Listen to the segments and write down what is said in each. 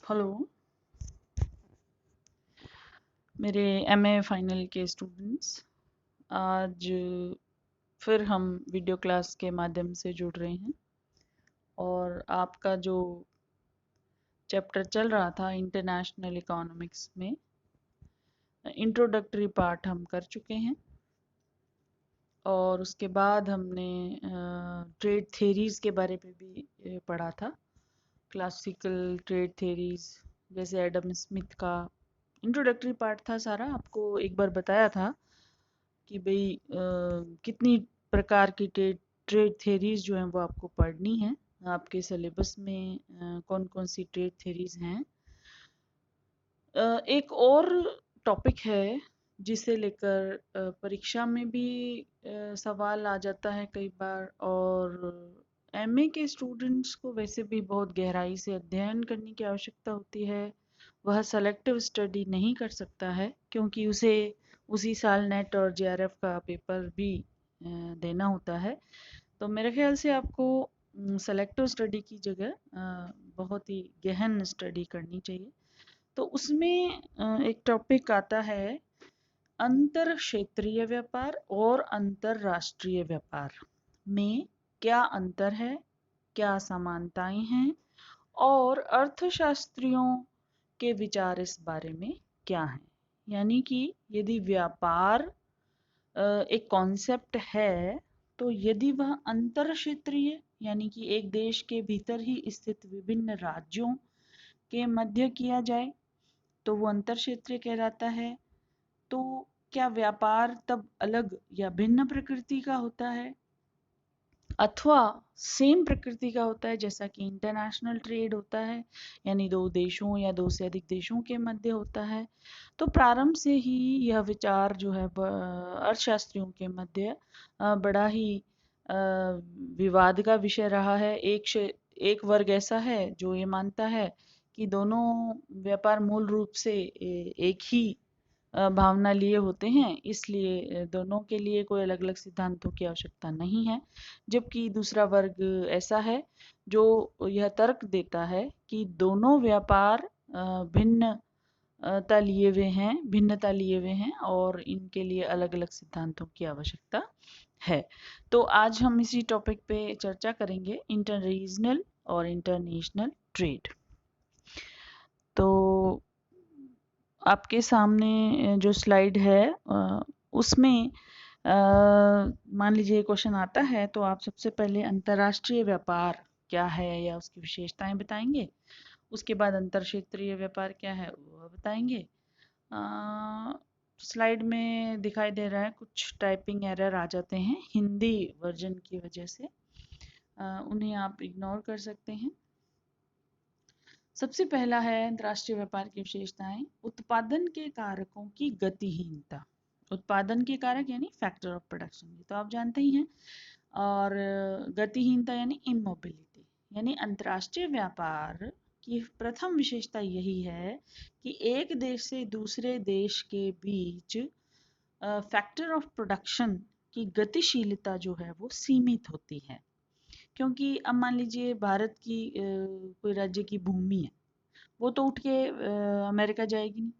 Hello मेरे MA final के students, आज फिर हम वीडियो क्लास के माध्यम से जुड़ रहे हैं और आपका जो चैप्टर चल रहा था इंटरनेशनल इकोनॉमिक्स में इंट्रोडक्टरी पार्ट हम कर चुके हैं और उसके बाद हमने ट्रेड थेरीज़ के बारे में भी पढ़ा था। क्लासिकल ट्रेड थेरीज़ जैसे एडम स्मिथ का इंट्रोडक्टरी पार्ट था सारा। आपको एक बार बताया था कि भाई कितनी प्रकार की ट्रेड ट्रेड थेरीज जो हैं वो आपको पढ़नी है। आपके सिलेबस में कौन कौन सी ट्रेड थेरीज हैं। एक और टॉपिक है जिसे लेकर परीक्षा में भी सवाल आ जाता है कई बार, और एमए के स्टूडेंट्स को वैसे भी बहुत गहराई से अध्ययन करने की आवश्यकता होती है। वह सेलेक्टिव स्टडी नहीं कर सकता है क्योंकि उसे उसी साल नेट और जेआरएफ का पेपर भी देना होता है। तो मेरे ख्याल से आपको सेलेक्टिव स्टडी की जगह बहुत ही गहन स्टडी करनी चाहिए। तो उसमें एक टॉपिक आता है अंतर क्षेत्रीय व्यापार और अंतरराष्ट्रीय व्यापार में क्या अंतर है, क्या समानताएं हैं और अर्थशास्त्रियों के विचार इस बारे में क्या हैं। यानी कि यदि व्यापार एक कॉन्सेप्ट है, तो यदि वह अंतर क्षेत्रीय यानी कि एक देश के भीतर ही स्थित विभिन्न राज्यों के मध्य किया जाए तो वो अंतर क्षेत्रीय कहलाता है। तो क्या व्यापार तब अलग या भिन्न प्रकृति का होता है अथवा सेम प्रकृति का होता है, जैसा कि इंटरनेशनल ट्रेड होता है यानी दो देशों या दो से अधिक देशों के मध्य होता है। तो प्रारंभ से ही यह विचार जो है अर्थशास्त्रियों के मध्य बड़ा ही विवाद का विषय रहा है। एक वर्ग ऐसा है जो ये मानता है कि दोनों व्यापार मूल रूप से एक ही भावना लिए होते हैं, इसलिए दोनों के लिए कोई अलग अलग सिद्धांतों की आवश्यकता नहीं है। जबकि दूसरा वर्ग ऐसा है जो यह तर्क देता है कि दोनों व्यापार भिन्नता लिए हुए हैं और इनके लिए अलग अलग सिद्धांतों की आवश्यकता है। तो आज हम इसी टॉपिक पे चर्चा करेंगे, इंटर रीजनल और इंटरनेशनल ट्रेड। तो आपके सामने जो स्लाइड है उसमें मान लीजिए क्वेश्चन आता है तो आप सबसे पहले अंतर्राष्ट्रीय व्यापार क्या है या उसकी विशेषताएं बताएंगे। उसके बाद अंतर क्षेत्रीय व्यापार क्या है वो बताएंगे। स्लाइड में दिखाई दे रहा है कुछ टाइपिंग एरर आ जाते हैं हिंदी वर्जन की वजह से, उन्हें आप इग्नोर कर सकते हैं। सबसे पहला है अंतर्राष्ट्रीय व्यापार की विशेषताएं। उत्पादन के कारकों की गतिहीनता। उत्पादन के कारक यानी फैक्टर ऑफ प्रोडक्शन, ये तो आप जानते ही हैं। और गतिहीनता यानी इमोबिलिटी। यानी अंतर्राष्ट्रीय व्यापार की प्रथम विशेषता यही है कि एक देश से दूसरे देश के बीच फैक्टर ऑफ प्रोडक्शन की गतिशीलता जो है वो सीमित होती है। क्योंकि अब मान लीजिए भारत की कोई राज्य की भूमि है, वो तो उठ के अमेरिका जाएगी नहीं,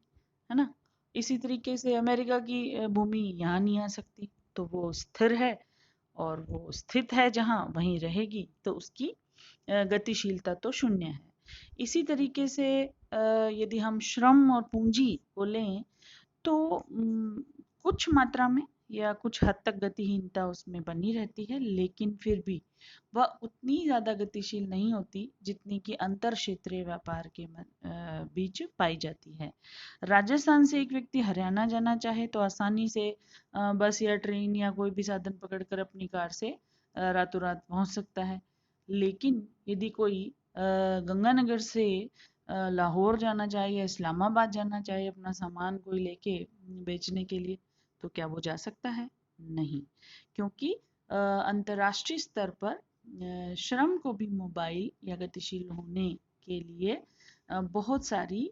है ना। इसी तरीके से अमेरिका की भूमि यहाँ नहीं आ सकती, तो वो स्थिर है और वो स्थित है जहाँ वहीं रहेगी, तो उसकी गतिशीलता तो शून्य है। इसी तरीके से यदि हम श्रम और पूंजी को लें तो कुछ मात्रा में या कुछ हद तक गतिहीनता उसमें बनी रहती है, लेकिन फिर भी वह उतनी ज़्यादा गतिशील नहीं होती जितनी कि अंतर क्षेत्रीय व्यापार के बीच पाई जाती है। राजस्थान से एक व्यक्ति हरियाणा जाना चाहे तो आसानी से बस या ट्रेन या कोई भी साधन पकड़कर अपनी कार से रातों रात पहुंच सकता है। लेकिन यदि कोई गंगानगर से लाहौर जाना चाहे या इस्लामाबाद जाना चाहे अपना सामान कोई लेके बेचने के लिए, तो क्या वो जा सकता है? नहीं, क्योंकि अंतर्राष्ट्रीय स्तर पर श्रम को भी मोबाइल या गतिशील होने के लिए बहुत सारी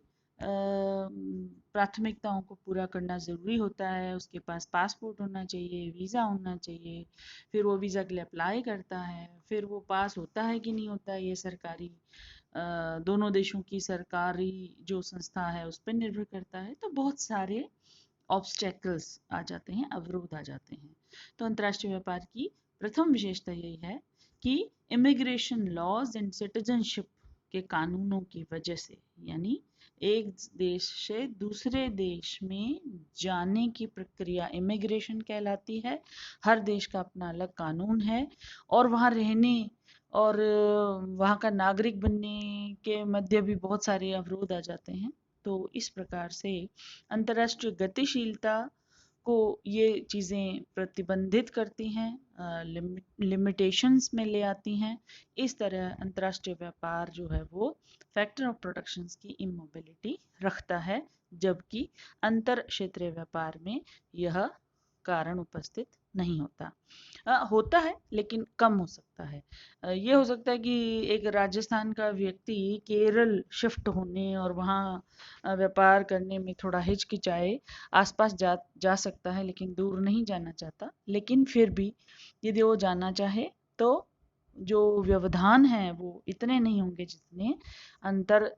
प्राथमिकताओं को पूरा करना ज़रूरी होता है। उसके पास पासपोर्ट होना चाहिए, वीज़ा होना चाहिए, फिर वो वीज़ा के लिए अप्लाई करता है, फिर वो पास होता है कि नहीं होता है ये सरकारी दोनों देशों की सरकारी जो संस्था है उस पर निर्भर करता है, तो बहुत सारे ऑब्स्टेकल्स आ जाते हैं, अवरोध आ जाते हैं। तो अंतर्राष्ट्रीय व्यापार की प्रथम विशेषता यही है कि इमिग्रेशन लॉज एंड सिटीजनशिप के कानूनों की वजह से, यानी एक देश से दूसरे देश में जाने की प्रक्रिया इमिग्रेशन कहलाती है। हर देश का अपना अलग कानून है और वहाँ रहने और वहाँ का नागरिक बनने के मध्य भी बहुत सारे अवरोध आ जाते हैं। तो इस प्रकार से अंतर्राष्ट्रीय गतिशीलता को ये चीज़ें प्रतिबंधित करती हैं, लिमिटेशंस में ले आती हैं। इस तरह अंतर्राष्ट्रीय व्यापार जो है वो फैक्टर ऑफ प्रोडक्शंस की इमोबिलिटी रखता है, जबकि अंतर क्षेत्रीय व्यापार में यह कारण उपस्थित नहीं होता। होता है लेकिन कम हो सकता है। ये हो सकता है कि एक राजस्थान का व्यक्ति केरल शिफ्ट होने और वहाँ व्यापार करने में थोड़ा हिचकिचाए, आसपास जा सकता है लेकिन दूर नहीं जाना चाहता। लेकिन फिर भी यदि वो जाना चाहे तो जो व्यवधान है वो इतने नहीं होंगे जितने अंतर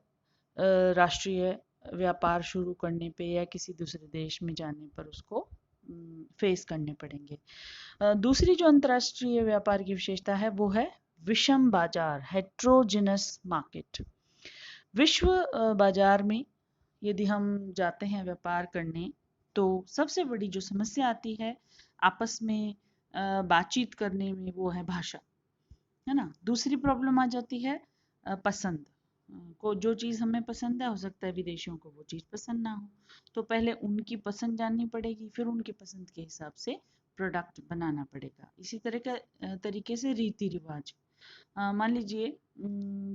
राष्ट्रीय व्यापार शुरू करने पे या किसी दूसरे देश में जाने पर उसको फेस करने पड़ेंगे। दूसरी जो अंतर्राष्ट्रीय व्यापार की विशेषता है वो है विषम बाजार, हेट्रोजिनस मार्केट। विश्व बाजार में यदि हम जाते हैं व्यापार करने, तो सबसे बड़ी जो समस्या आती है आपस में बातचीत करने में, वो है भाषा, है ना। दूसरी प्रॉब्लम आ जाती है पसंद को। जो चीज़ हमें पसंद है, हो सकता है विदेशियों को वो चीज़ पसंद ना हो, तो पहले उनकी पसंद जाननी पड़ेगी, फिर उनकी पसंद के हिसाब से प्रोडक्ट बनाना पड़ेगा। इसी तरह का तरीके से रीति रिवाज, मान लीजिए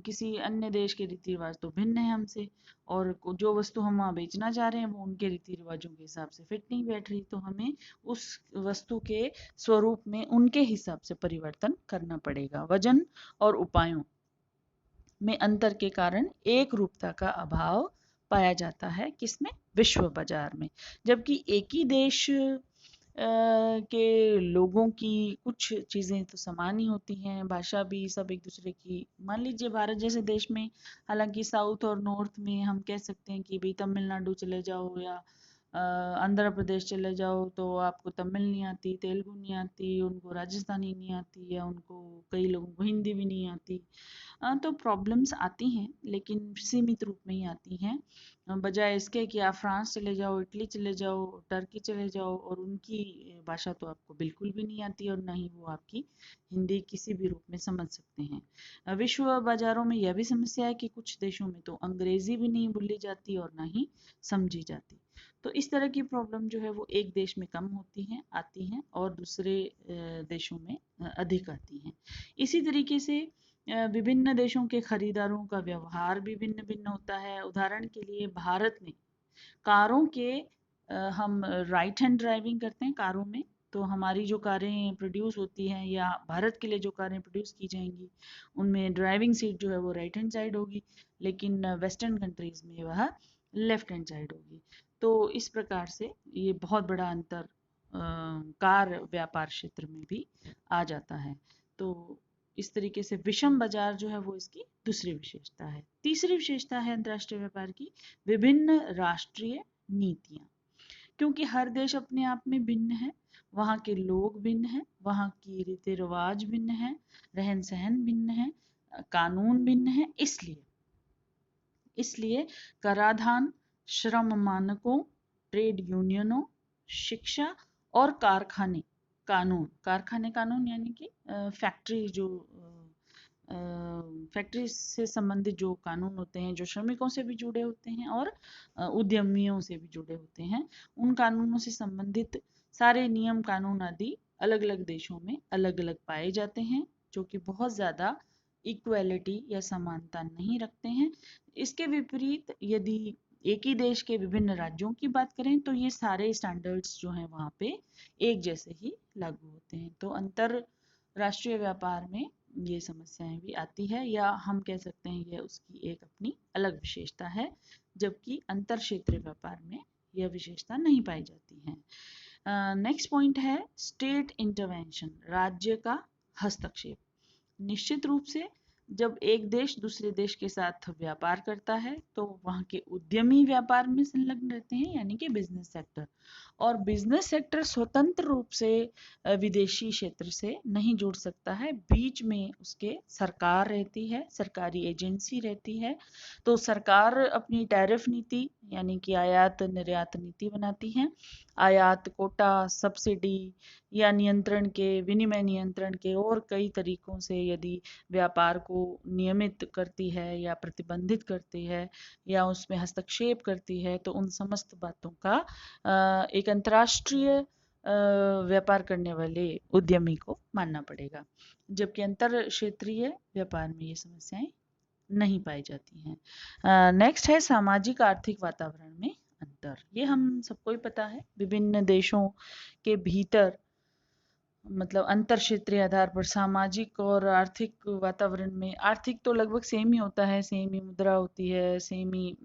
किसी अन्य देश के रीति रिवाज तो भिन्न है हमसे, और जो वस्तु हम वहाँ बेचना चाह रहे हैं वो उनके रीति रिवाजों के हिसाब से फिट नहीं बैठ रही, तो हमें उस वस्तु के स्वरूप में उनके हिसाब से परिवर्तन करना पड़ेगा। वजन और उपायों में अंतर के कारण एक रूपता का अभाव पाया जाता है, किसमें? विश्व बाजार में। जबकि एक ही देश के लोगों की कुछ चीज़ें तो समान ही होती हैं, भाषा भी सब एक दूसरे की। मान लीजिए भारत जैसे देश में, हालांकि साउथ और नॉर्थ में हम कह सकते हैं कि भाई तमिलनाडु चले जाओ या आंध्र प्रदेश चले जाओ तो आपको तमिल नहीं आती, तेलुगु नहीं आती, उनको राजस्थानी नहीं आती, या उनको कई लोगों को हिंदी भी नहीं आती। तो प्रॉब्लम्स आती हैं लेकिन सीमित रूप में ही आती हैं, बजाय इसके कि आप फ्रांस चले जाओ, इटली चले जाओ, टर्की चले जाओ और उनकी भाषा तो आपको बिल्कुल भी नहीं आती और ना ही वो आपकी हिंदी किसी भी रूप में समझ सकते हैं। विश्व बाजारों में यह भी समस्या है कि कुछ देशों में तो अंग्रेजी भी नहीं बोली जाती और ना ही समझी जाती। तो इस तरह की प्रॉब्लम जो है वो एक देश में कम होती हैं, आती हैं, और दूसरे देशों में अधिक आती हैं। इसी तरीके से विभिन्न देशों के खरीदारों का व्यवहार भी भिन्न भिन्न होता है। उदाहरण के लिए भारत में कारों के हम राइट हैंड ड्राइविंग करते हैं कारों में, तो हमारी जो कारें प्रोड्यूस होती हैं या भारत के लिए जो कारें प्रोड्यूस की जाएंगी उनमें ड्राइविंग सीट जो है वो राइट हैंड साइड होगी, लेकिन वेस्टर्न कंट्रीज में वह लेफ्ट हैंड साइड होगी। तो इस प्रकार से ये बहुत बड़ा अंतर कार व्यापार क्षेत्र में भी आ जाता है। तो इस तरीके से विषम बाजार जो है वो इसकी दूसरी विशेषता है। तीसरी विशेषता है अंतर्राष्ट्रीय व्यापार की विभिन्न राष्ट्रीय नीतियां। क्योंकि हर देश अपने आप में भिन्न है, वहाँ के लोग भिन्न हैं, वहाँ की रीति रिवाज भिन्न है, रहन सहन भिन्न है, कानून भिन्न है, इसलिए कराधान, श्रम मानकों, ट्रेड यूनियनों, शिक्षा और कारखाने कानून यानी कि फैक्ट्री जो फैक्ट्री से संबंधित जो कानून होते हैं, जो श्रमिकों से भी जुड़े होते हैं और उद्यमियों से भी जुड़े होते हैं, उन कानूनों से संबंधित सारे नियम कानून आदि अलग अलग देशों में अलग अलग पाए जाते हैं, जो कि बहुत ज़्यादा इक्वेलिटी या समानता नहीं रखते हैं। इसके विपरीत यदि एक ही देश के विभिन्न राज्यों की बात करें तो ये सारे स्टैंडर्ड्स जो हैं वहाँ पे एक जैसे ही लागू होते हैं। तो अंतरराष्ट्रीय व्यापार में ये समस्याएं भी आती है, या हम कह सकते हैं ये उसकी एक अपनी अलग विशेषता है, जबकि अंतर क्षेत्रीय व्यापार में यह विशेषता नहीं पाई जाती है। नेक्स्ट पॉइंट है स्टेट इंटरवेंशन, राज्य का हस्तक्षेप। निश्चित रूप से जब एक देश दूसरे देश के साथ व्यापार करता है तो वहाँ के उद्यमी व्यापार में संलग्न रहते हैं, यानी कि बिजनेस सेक्टर। और बिजनेस सेक्टर स्वतंत्र रूप से विदेशी क्षेत्र से नहीं जुड़ सकता है, बीच में उसके सरकार रहती है, सरकारी एजेंसी रहती है। तो सरकार अपनी टैरिफ नीति यानी कि आयात निर्यात नीति बनाती है। आयात, कोटा, सब्सिडी या नियंत्रण के, विनिमय नियंत्रण के और कई तरीकों से यदि व्यापार को नियमित करती है या प्रतिबंधित करती है या उसमें हस्तक्षेप करती है, तो उन समस्त बातों का एक अंतर्राष्ट्रीय व्यापार करने वाले उद्यमी को मानना पड़ेगा। जबकि अंतर क्षेत्रीय व्यापार में ये समस्याएं नहीं पाई जाती हैं। नेक्स्ट है सामाजिक आर्थिक वातावरण में अंतर। ये हम सबको ही पता है, विभिन्न देशों के भीतर मतलब अंतर क्षेत्रीय आधार पर सामाजिक और आर्थिक वातावरण में, आर्थिक तो लगभग सेम ही होता है, सेम ही मुद्रा होती है, सेम ही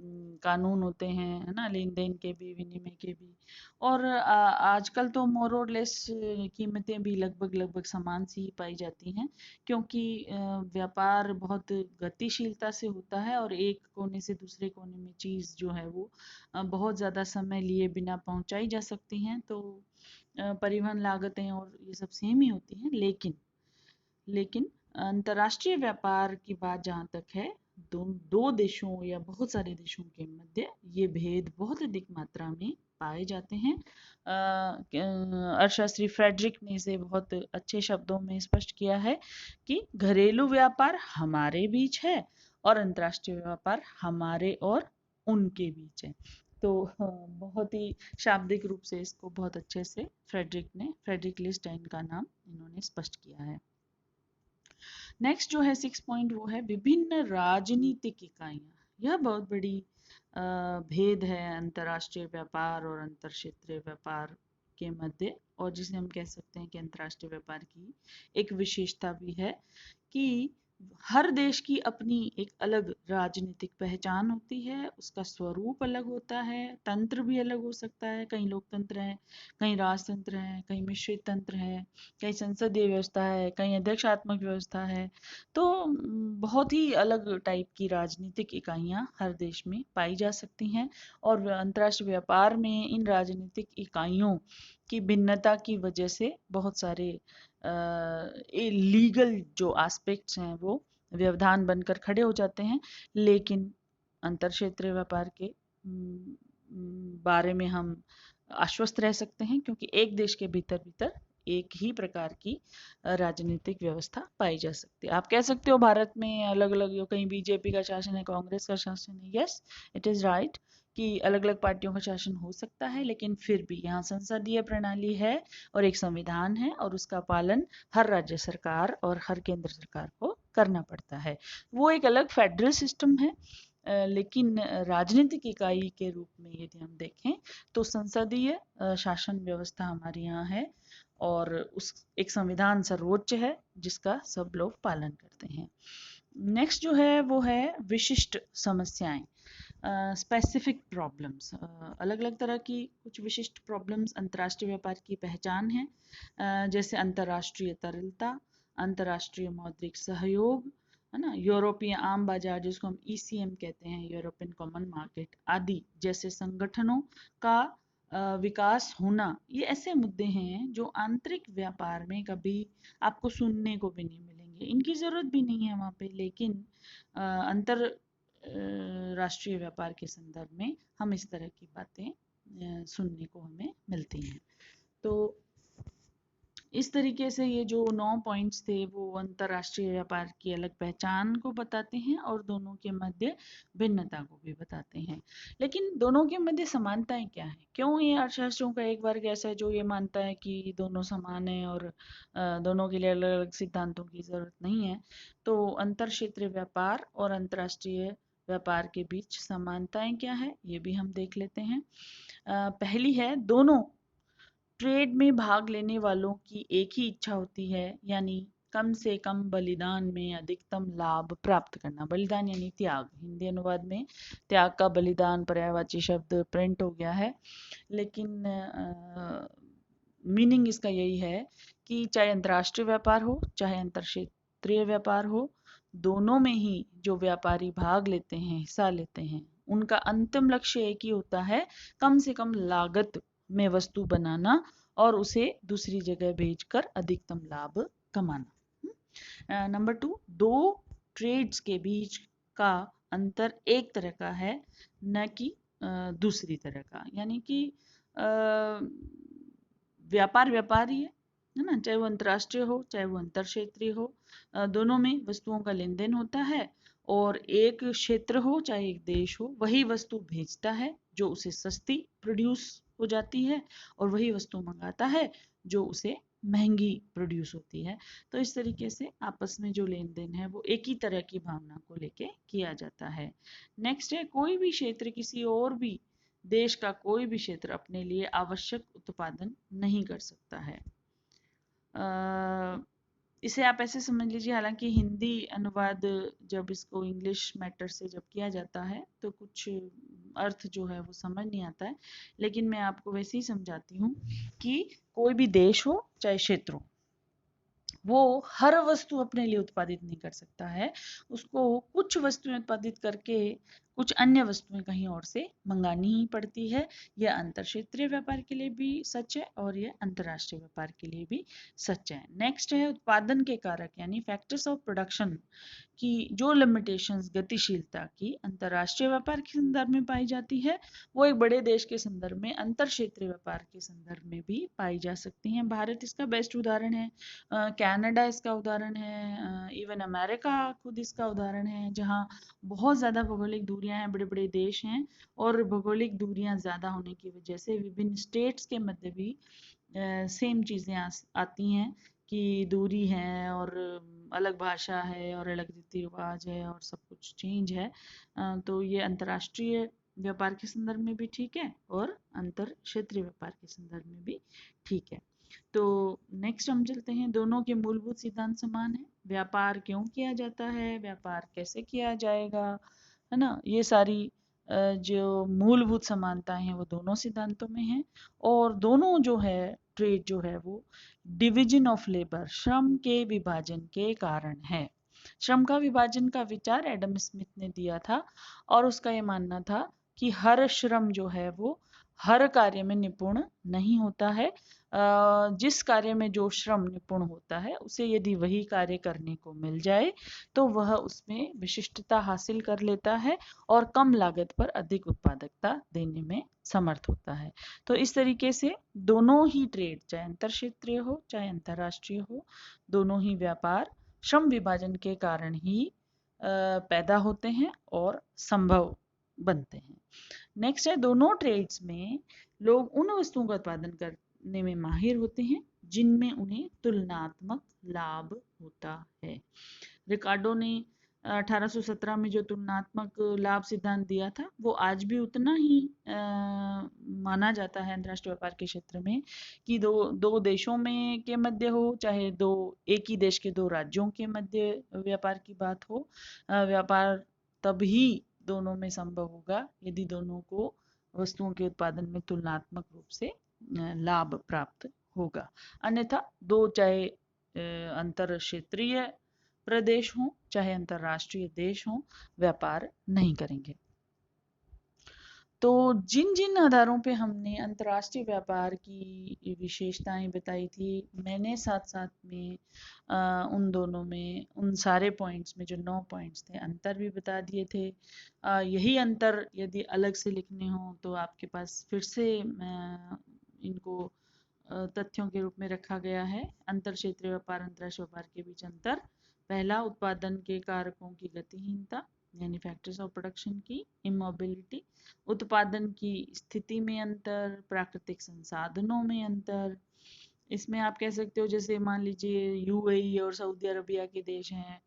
कानून होते हैं, है ना, लेन देन के भी, विनिमय के भी। और आजकल तो मोर और लेस कीमतें भी लगभग लगभग समान सी ही पाई जाती हैं, क्योंकि व्यापार बहुत गतिशीलता से होता है और एक कोने से दूसरे कोने में चीज़ जो है वो बहुत ज़्यादा समय लिए बिना पहुंचाई जा सकती हैं। तो परिवहन लागतें और ये सब सेम ही होती हैं, लेकिन अंतर्राष्ट्रीय व्यापार की बात जहाँ तक है, दो देशों या बहुत सारे देशों के मध्य ये भेद बहुत अधिक मात्रा में पाए जाते हैं। अर्थशास्त्री फ्रेडरिक ने इसे बहुत अच्छे शब्दों में स्पष्ट किया है कि घरेलू व्यापार हमारे बीच है और अंतर्राष्ट्रीय व्यापार हमारे और उनके बीच है। तो बहुत ही शाब्दिक रूप से इसको बहुत अच्छे से फ्रेडरिक लिस्टेन का नाम इन्होंने स्पष्ट किया है। नेक्स्ट जो है 6 पॉइंट, वो है विभिन्न राजनीतिक इकाइयां। यह बहुत बड़ी भेद है अंतर्राष्ट्रीय व्यापार और अंतर क्षेत्रीय व्यापार के मध्य, और जिसे हम कह सकते हैं कि अंतर्राष्ट्रीय व्यापार की एक विशेषता भी है कि हर देश की अपनी एक अलग राजनीतिक पहचान होती है, उसका स्वरूप अलग होता है, तंत्र भी अलग हो सकता है, कहीं लोकतंत्र है, कहीं राजतंत्र है, कहीं मिश्रित तंत्र है, कहीं संसदीय व्यवस्था है, कहीं अध्यक्षात्मक व्यवस्था है। तो बहुत ही अलग टाइप की राजनीतिक इकाइयां हर देश में पाई जा सकती हैं, और अंतर्राष्ट्रीय व्यापार में इन राजनीतिक इकाइयों की भिन्नता की वजह से बहुत सारे लीगल जो एस्पेक्ट्स हैं वो व्यवधान बनकर खड़े हो जाते हैं। लेकिन अंतर क्षेत्रीय व्यापार के बारे में हम आश्वस्त रह सकते हैं, क्योंकि एक देश के भीतर भीतर एक ही प्रकार की राजनीतिक व्यवस्था पाई जा सकती है। आप कह सकते हो भारत में अलग अलग, कहीं बीजेपी का शासन है, कांग्रेस का शासन है, यस इट इज राइट कि अलग अलग पार्टियों का शासन हो सकता है, लेकिन फिर भी यहाँ संसदीय प्रणाली है और एक संविधान है, और उसका पालन हर राज्य सरकार और हर केंद्र सरकार को करना पड़ता है। वो एक अलग फेडरल सिस्टम है, लेकिन राजनीतिक इकाई के रूप में यदि हम देखें तो संसदीय शासन व्यवस्था हमारे यहाँ है, और उस एक संविधान सर्वोच्च है जिसका सब लोग पालन करते हैं। नेक्स्ट जो है वो है विशिष्ट समस्याएं, स्पेसिफिक प्रॉब्लम्स। अलग अलग तरह की कुछ विशिष्ट प्रॉब्लम्स अंतर्राष्ट्रीय व्यापार की पहचान है, जैसे अंतर्राष्ट्रीय तरलता, अंतर्राष्ट्रीय मौद्रिक सहयोग, है ना, यूरोपीय आम बाजार जिसको हम ईसीएम कहते हैं, यूरोपियन कॉमन मार्केट आदि जैसे संगठनों का विकास होना। ये ऐसे मुद्दे हैं जो आंतरिक व्यापार में कभी आपको सुनने को भी नहीं मिलेंगे, इनकी जरूरत भी नहीं है वहाँ पे, लेकिन अंतर राष्ट्रीय व्यापार के संदर्भ में हम इस तरह की बातें सुनने को हमें मिलती हैं। तो इस तरीके से ये जो 9 पॉइंट्स थे वो अंतर्राष्ट्रीय व्यापार की अलग पहचान को बताते हैं और दोनों के मध्य भिन्नता को भी बताते हैं। लेकिन दोनों के मध्य समानताएं क्या है? क्यों ये अर्थशास्त्रियों का एक वर्ग ऐसा है जो ये मानता है कि दोनों समान है और दोनों के लिए अलग अलग सिद्धांतों की जरूरत नहीं है? तो अंतर क्षेत्रीय व्यापार और अंतर्राष्ट्रीय व्यापार के बीच समानताएं क्या है, ये भी हम देख लेते हैं। पहली है, दोनों ट्रेड में भाग लेने वालों की एक ही इच्छा होती है, यानी कम से कम बलिदान में अधिकतम लाभ प्राप्त करना। बलिदान यानी त्याग, हिंदी अनुवाद में त्याग का बलिदान पर्यायवाची शब्द प्रिंट हो गया है, लेकिन इसका यही है कि चाहे अंतर्राष्ट्रीय व्यापार हो चाहे अंतर क्षेत्रीय व्यापार हो, दोनों में ही जो व्यापारी भाग लेते हैं, हिस्सा लेते हैं, उनका अंतिम लक्ष्य एक ही होता है, कम से कम लागत में वस्तु बनाना और उसे दूसरी जगह भेजकर अधिकतम लाभ कमाना। नंबर 2, दो ट्रेड्स के बीच का अंतर एक तरह का है, न कि दूसरी तरह का। यानी कि व्यापार व्यापार ही है ना, चाहे वो अंतर्राष्ट्रीय हो चाहे वो अंतर क्षेत्रीय हो, दोनों में वस्तुओं का लेन देन होता है। और एक क्षेत्र हो चाहे एक देश हो, वही वस्तु भेजता है जो उसे सस्ती प्रोड्यूस हो जाती है, और वही वस्तु मंगाता है जो उसे महंगी प्रोड्यूस होती है। तो इस तरीके से आपस में जो लेन देन है वो एक ही तरह की भावना को लेके किया जाता है। नेक्स्ट है, कोई भी क्षेत्र किसी और भी देश का कोई भी क्षेत्र अपने लिए आवश्यक उत्पादन नहीं कर सकता है। इसे आप ऐसे समझ लीजिए, हालांकि हिंदी अनुवाद जब इसको इंग्लिश मैटर से जब किया जाता है तो कुछ अर्थ जो है वो समझ नहीं आता है, लेकिन मैं आपको वैसे ही समझाती हूँ कि कोई भी देश हो चाहे क्षेत्र हो, वो हर वस्तु अपने लिए उत्पादित नहीं कर सकता है। उसको कुछ वस्तुएं उत्पादित करके कुछ अन्य वस्तुएं कहीं और से मंगानी ही पड़ती है। यह अंतर क्षेत्रीय व्यापार के लिए भी सच है और यह अंतर्राष्ट्रीय व्यापार के लिए भी सच है। नेक्स्ट है उत्पादन के कारक यानी फैक्टर्स ऑफ प्रोडक्शन की जो लिमिटेशंस गतिशीलता की अंतर्राष्ट्रीय व्यापार के संदर्भ में पाई जाती है, वो एक बड़े देश के संदर्भ में अंतर क्षेत्रीय व्यापार के संदर्भ में भी पाई जा सकती हैं। भारत इसका बेस्ट उदाहरण है, कनाडा इसका उदाहरण है, इवन अमेरिका खुद इसका उदाहरण है, जहाँ बहुत ज़्यादा भौगोलिक दूरियां हैं, बड़े बड़े देश हैं, और भौगोलिक दूरियां ज़्यादा होने की वजह से विभिन्न स्टेट्स के मध्य भी सेम चीज़ें आती हैं कि दूरी है और अलग भाषा है और अलग रीति रिवाज है और सब कुछ चेंज है। तो ये अंतर्राष्ट्रीय व्यापार के संदर्भ में भी ठीक है और अंतर क्षेत्रीय व्यापार के संदर्भ में भी ठीक है। तो नेक्स्ट हम चलते हैं, दोनों के मूलभूत सिद्धांत समान है। व्यापार क्यों किया जाता है, व्यापार कैसे किया जाएगा, है ना, ये सारी जो मूलभूत समानताएं हैं वो दोनों सिद्धांतों में हैं। और दोनों जो है ट्रेड जो है वो डिवीजन ऑफ लेबर, श्रम के विभाजन के कारण है। श्रम का विभाजन का विचार एडम स्मिथ ने दिया था, और उसका ये मानना था कि हर श्रम जो है वो हर कार्य में निपुण नहीं होता है। जिस कार्य में जो श्रम निपुण होता है उसे यदि वही कार्य करने को मिल जाए तो वह उसमें विशिष्टता हासिल कर लेता है और कम लागत पर अधिक उत्पादकता देने में समर्थ होता है। तो इस तरीके से दोनों ही ट्रेड, चाहे अंतर क्षेत्रीय हो चाहे अंतरराष्ट्रीय हो, दोनों ही व्यापार श्रम विभाजन के कारण ही पैदा होते हैं और संभव बनते हैं। नेक्स्ट है, दोनों ट्रेड्स में लोग उन वस्तुओं का उत्पादन करने में माहिर होते हैं जिनमें उन्हें तुलनात्मक लाभ होता है। रिकार्डो ने 1817 में जो तुलनात्मक लाभ सिद्धांत दिया था वो आज भी उतना ही माना जाता है अंतर्राष्ट्रीय व्यापार के क्षेत्र में, कि दो दो देशों में के मध्य हो चाहे दो एक ही देश के दो राज्यों के मध्य व्यापार की बात हो, व्यापार तभी दोनों में संभव होगा यदि दोनों को वस्तुओं के उत्पादन में तुलनात्मक रूप से लाभ प्राप्त होगा। अन्यथा दो चाहे अंतर क्षेत्रीय प्रदेश हों चाहे अंतरराष्ट्रीय देश हों, व्यापार नहीं करेंगे। तो जिन जिन आधारों पे हमने अंतर्राष्ट्रीय व्यापार की विशेषताएं बताई थी, मैंने साथ साथ में उन दोनों में उन सारे पॉइंट्स में जो 9 पॉइंट्स थे अंतर भी बता दिए थे। यही अंतर यदि अलग से लिखने हो तो आपके पास फिर से इनको तथ्यों के रूप में रखा गया है। अंतर क्षेत्रीय व्यापार अंतर्राष्ट्रीय व्यापार के बीच अंतर, पहला उत्पादन के कारकों की गतिहीनता यानी फैक्टर्स ऑफ प्रोडक्शन की इमोबिलिटी, उत्पादन की स्थिति में अंतर, प्राकृतिक संसाधनों में अंतर। इसमें आप कह सकते हो जैसे मान लीजिए यूएई और सऊदी अरबिया के देश हैं,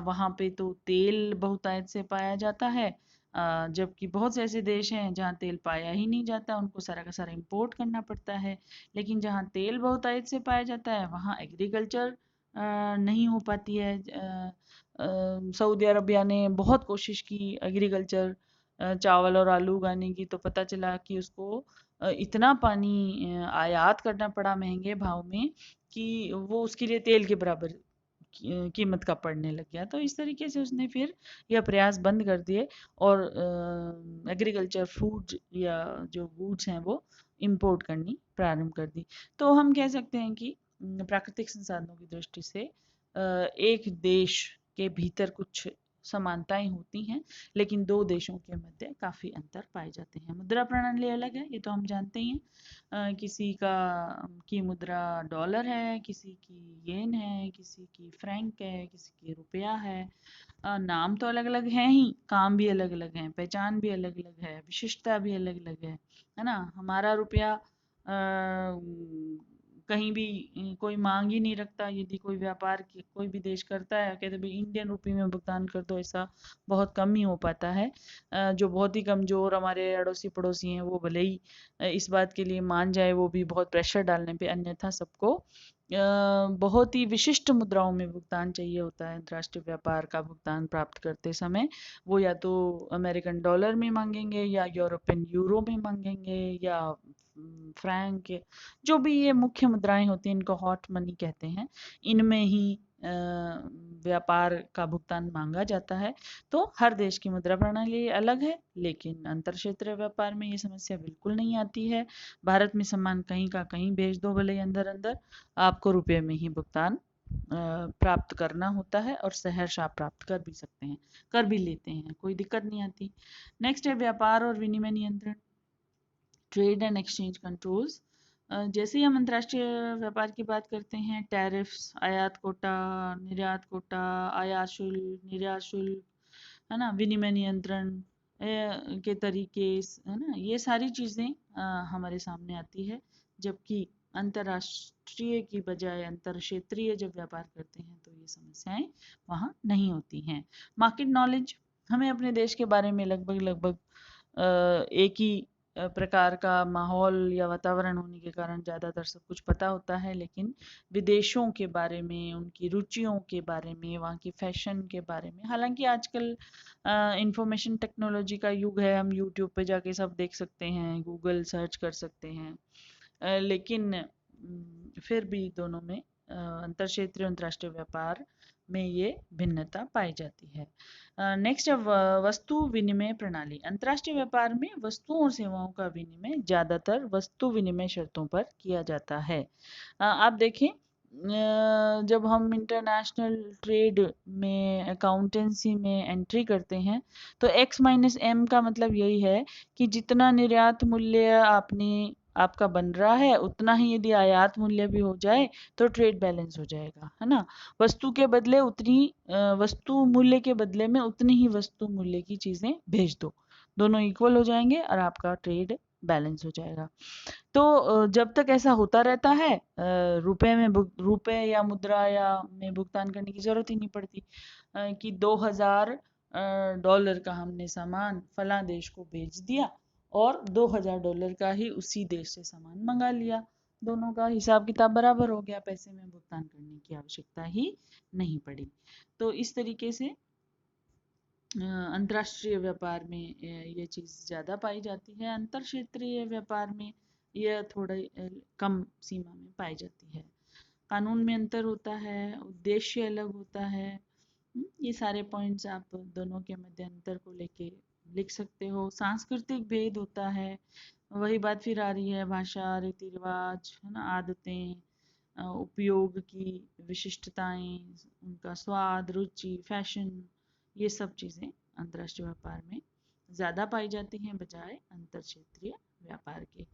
वहाँ पे तो तेल बहुतायत से पाया जाता है, जबकि बहुत से ऐसे देश हैं जहाँ तेल पाया ही नहीं जाता, उनको सारा का सारा इंपोर्ट करना पड़ता है। लेकिन जहाँ तेल बहुतायत से पाया जाता है वहाँ एग्रीकल्चर नहीं हो पाती है। सऊदी अरबिया ने बहुत कोशिश की एग्रीकल्चर चावल और आलू उगाने की, तो पता चला कि उसको इतना पानी आयात करना पड़ा महंगे भाव में कि वो उसके लिए तेल के बराबर कीमत का पड़ने लग गया। तो इस तरीके से उसने फिर यह प्रयास बंद कर दिए और एग्रीकल्चर फूड या जो गुड्स हैं वो इंपोर्ट करनी प्रारंभ कर दी। तो हम कह सकते हैं कि प्राकृतिक संसाधनों की दृष्टि से एक देश के भीतर कुछ समानताएं होती हैं, लेकिन दो देशों के मध्य काफ़ी अंतर पाए जाते हैं। मुद्रा प्रणाली अलग है, ये तो हम जानते ही हैं। किसी का की मुद्रा डॉलर है, किसी की येन है, किसी की फ्रैंक है, किसी की रुपया है। नाम तो अलग अलग हैं ही, काम भी अलग अलग हैं, पहचान भी अलग अलग है, विशिष्टता भी अलग अलग है ना। हमारा रुपया कहीं भी कोई मांग ही नहीं रखता। यदि कोई व्यापार कोई भी देश करता है, कहते भाई इंडियन रुपये में भुगतान कर दो, ऐसा बहुत कम ही हो पाता है। जो बहुत ही कमजोर हमारे अड़ोसी पड़ोसी हैं वो भले ही इस बात के लिए मान जाए, वो भी बहुत प्रेशर डालने पे, अन्यथा सबको बहुत ही विशिष्ट मुद्राओं में भुगतान चाहिए होता है। अंतर्राष्ट्रीय व्यापार का भुगतान प्राप्त करते समय वो या तो अमेरिकन डॉलर में मांगेंगे, या यूरोपियन यूरो में मांगेंगे, या फ्रैंक, जो भी ये मुख्य मुद्राएं होती हैं, इनको हॉट मनी कहते हैं, इनमें ही व्यापार का भुगतान मांगा जाता है। तो हर देश की मुद्रा प्रणाली अलग है, लेकिन अंतर क्षेत्रीय व्यापार में ये समस्या बिल्कुल नहीं आती है। भारत में सामान कहीं का कहीं भेज दो, भले ही अंदर अंदर, आपको रुपये में ही भुगतान प्राप्त करना होता है, और सहर्ष आप प्राप्त कर भी सकते हैं, कर भी लेते हैं, कोई दिक्कत नहीं आती। नेक्स्ट है व्यापार और विनिमय नियंत्रण, ट्रेड एंड एक्सचेंज कंट्रोल्स। जैसे ही हम अंतर्राष्ट्रीय व्यापार की बात करते हैं, टैरिफ्स, आयात कोटा, निर्यात कोटा, आयात शुल्क, निर्यात शुल्क, है ना, विनिमय नियंत्रण के तरीके, है ना, ये सारी चीज़ें हमारे सामने आती है। जबकि अंतर्राष्ट्रीय की बजाय अंतर क्षेत्रीय जब व्यापार करते हैं तो ये समस्याएं वहाँ नहीं होती हैं। मार्केट नॉलेज, हमें अपने देश के बारे में लगभग लगभग एक ही प्रकार का माहौल या वातावरण होने के कारण ज़्यादातर सब कुछ पता होता है, लेकिन विदेशों के बारे में, उनकी रुचियों के बारे में, वहाँ की फैशन के बारे में, हालांकि आजकल इंफॉर्मेशन टेक्नोलॉजी का युग है, हम यूट्यूब पे जाके सब देख सकते हैं, गूगल सर्च कर सकते हैं, लेकिन फिर भी दोनों में अंतर क्षेत्रीय अंतर्राष्ट्रीय व्यापार में ये भिन्नता पाई जाती है। नेक्स्ट है वस्तु विनिमय प्रणाली। अंतर्राष्ट्रीय व्यापार में वस्तुओं और सेवाओं का विनिमय ज्यादातर वस्तु विनिमय शर्तों पर किया जाता है। आप देखें, जब हम इंटरनेशनल ट्रेड में अकाउंटेंसी में एंट्री करते हैं, तो x माइनस एम का मतलब यही है कि जितना निर्यात मूल्य आपका बन रहा है, उतना ही यदि आयात मूल्य भी हो जाए तो ट्रेड बैलेंस हो जाएगा, है ना। वस्तु के बदले उतनी वस्तु मूल्य के बदले में उतनी ही वस्तु मूल्य की चीजें भेज दो, दोनों इक्वल हो जाएंगे और आपका ट्रेड बैलेंस हो जाएगा। तो जब तक ऐसा होता रहता है, रुपए या मुद्रा या में भुगतान करने की जरूरत ही नहीं पड़ती। कि 2000 डॉलर का हमने सामान फला देश को भेज दिया और 2000 डॉलर का ही उसी देश से सामान मंगा लिया, दोनों का हिसाब किताब बराबर हो गया, पैसे में भुगतान करने की आवश्यकता ही नहीं पड़ी। तो इस तरीके से अंतर्राष्ट्रीय व्यापार में ये चीज़ ज़्यादा पाई जाती है। अंतर क्षेत्रीय व्यापार में यह थोड़ा कम सीमा में पाई जाती है। कानून में अंतर होता है, उद्देश्य अलग होता है। ये सारे पॉइंट्स आप दोनों के मध्य अंतर को लेके लिख सकते हो। सांस्कृतिक भेद होता है, वही बात फिर आ रही है, भाषा, रीति रिवाज, है ना, आदतें, उपयोग की विशिष्टताएं, उनका स्वाद, रुचि, फैशन, ये सब चीज़ें अंतर्राष्ट्रीय व्यापार में ज़्यादा पाई जाती हैं बजाय अंतर क्षेत्रीय व्यापार के।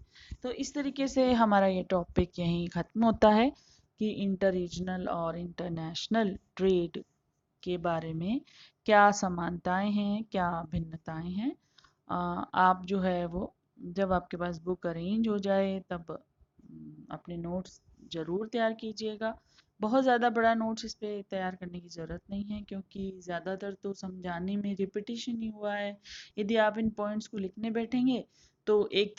तो इस तरीके से हमारा ये टॉपिक यहीं ख़त्म होता है कि इंटर रीजनल और इंटरनेशनल ट्रेड के बारे में क्या समानताएं हैं, क्या भिन्नताएं हैं। आप जो है वो जब आपके पास बुक अरेंज हो जाए तब अपने नोट्स ज़रूर तैयार कीजिएगा। बहुत ज़्यादा बड़ा नोट्स इस पे तैयार करने की ज़रूरत नहीं है, क्योंकि ज़्यादातर तो समझाने में रिपीटिशन ही हुआ है। यदि आप इन पॉइंट्स को लिखने बैठेंगे तो एक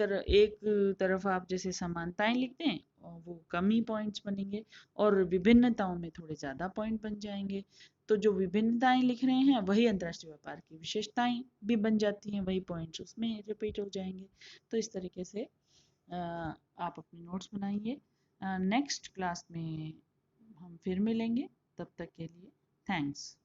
तरफ आप जैसे समानताएं लिखते हैं और वो कम ही पॉइंट्स बनेंगे, और विभिन्नताओं में थोड़े ज़्यादा पॉइंट बन जाएंगे। तो जो विभिन्नताएं लिख रहे हैं वही अंतर्राष्ट्रीय व्यापार की विशेषताएं भी बन जाती हैं, वही पॉइंट्स उसमें रिपीट हो जाएंगे। तो इस तरीके से आप अपने नोट्स बनाइए। नेक्स्ट क्लास में हम फिर मिलेंगे। तब तक के लिए थैंक्स।